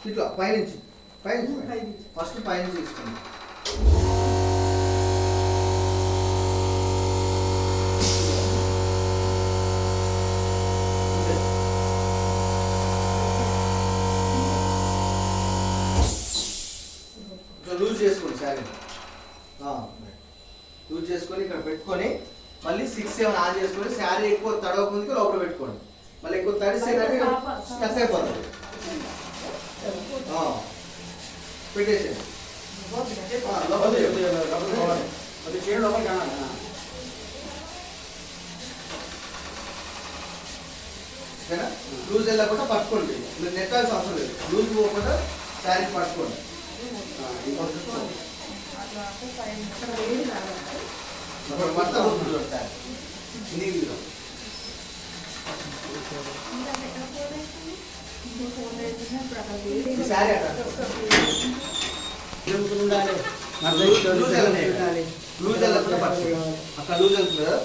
ఇట్లా పైనుంచి ఫస్ట్ పైనుంచి తీసుకోండి. లూజ్ చేసుకోండి శారీ, లూజ్ చేసుకొని ఇక్కడ పెట్టుకొని మళ్ళీ 6 7 ఆన్ చేసుకొని శారీ ఎక్కువ తడవకుంది లోపల పెట్టుకోండి. మళ్ళీ ఎక్కువ తడిస్తే స్టక్ అయిపోతుంది. పెట్టేసేయండి. లూజ్ వెళ్ళకుండా పట్టుకోండి. మీరు నెట్టాల్సిన అవసరం లేదు. లూజ్ పోకుండా శారీ పట్టుకోండి. మొత్తం శారీ లూజ్ వెళ్ళకుండా పట్టుకోండి. అక్కడ లూజ్ వెళ్తుంది కదా,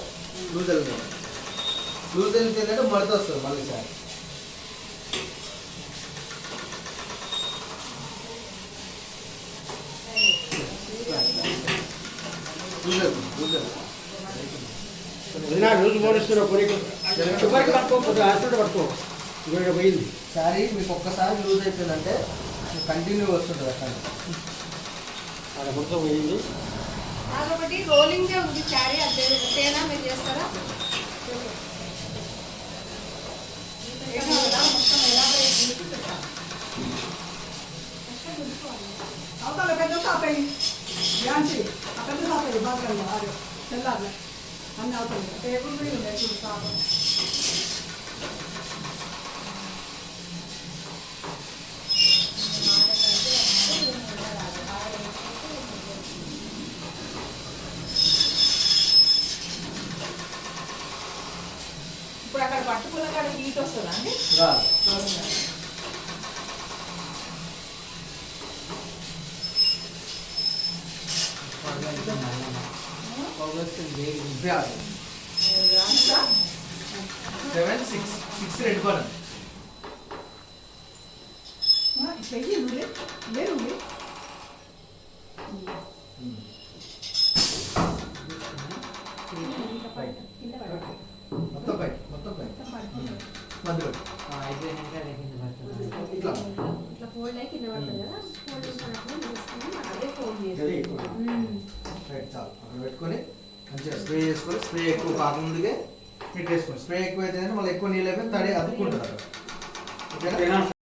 లూజ్ వెళ్తుంది. లూజ్ వెళ్తుందంటే మడత వస్తుంది మళ్ళీ శారీ. రోజు పోలిస్తున్నావు పట్టుకో పోయింది శారీ. మీకు ఒక్కసారి లూజ్ అయిపోయిందంటే కంటిన్యూ వస్తుంటుంది అక్కడ. అక్కడ మొత్తం పోయింది. అదొకటి రోలింగ్ ఉంది శారీ, అదేనా మీరు చేస్తారా? అవతల పెద్ద సాపయ్యి ఝాన్సీ, ఆ పెద్ద సాపయ్యి బాగా తెల్లాలి అన్నీ అవుతాయి. టేబుల్ మీద ఉన్నాయి ఇప్పుడు సాప. ఇప్పుడు అక్కడ పట్టుకున్న కాడ హీట్ వస్తుందా అండి? రెడ్ బటన్ లేదు మొత్తం పై మధ్యలో ఇట్లా ఫోల్డ్ అయ్యి కింద పడుతుంది కదా, ఫోల్డ్ చేసినప్పుడు అదే ఫోల్డ్ చేసి చాలు. అక్కడ పెట్టుకొని మంచిగా స్ప్రే చేసుకొని, స్ప్రే ఎక్కువ కాకముందుకే పెట్టేసుకోండి. స్ప్రే ఎక్కువ అయితే మళ్ళీ ఎక్కువ నీళ్ళు అయిపోయి తడి అతుక్కుంటుంది అక్కడ. ఓకేనా?